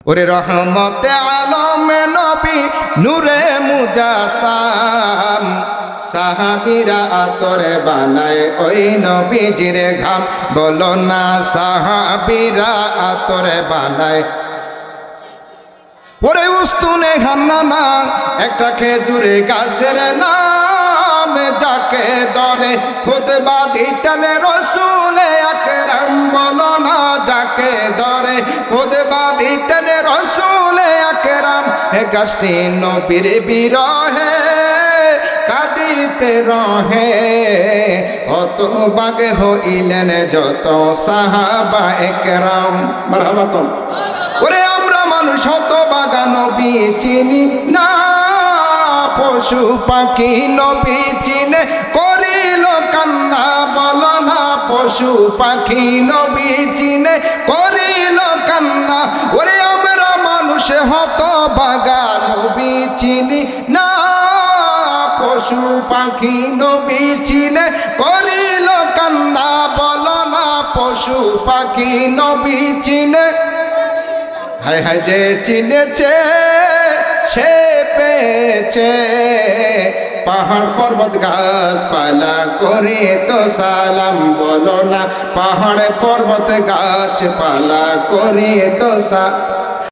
ওরে রহমতে আলমে নবী নূরে মুজাসাম সাহাবীরা আতরে বানায় ওই নবীজির ঘাম বলো না সাহাবীরা আতরে বানায় ওরে উস্তুনে হান্নানা একটা খেজুরে গাছের নাম যাকে ধরে খুতবা দিতেন রাসূল আকরাম বলো না যাকে ধরে খুতবা দিতেন রাসূল আকরাম হে গাছটি নবীর বিরহে কাঁদিতে রহে হতবাক হইলেন যত সাহাবা একরাম মারহাবা ওরে আমরা মানুষ হতবাগা নবী চিনি না পশু পাখি নবী চিনে করিল কান্না বলো না পশু পাখি নবী চিনে করিল কান্না ওরে আমরা মানুষ হতবাগা নবী চিনি না পশু পাখি নবী চিনে করিল কান্না বলো না পশু পাখি নবী চিনে হায় হায় যে চিনেছে সে পেয়েছে পাহাড় পর্বত গাছপালা করে তো সালাম বলো না পাহাড় পর্বত গাছপালা করে তো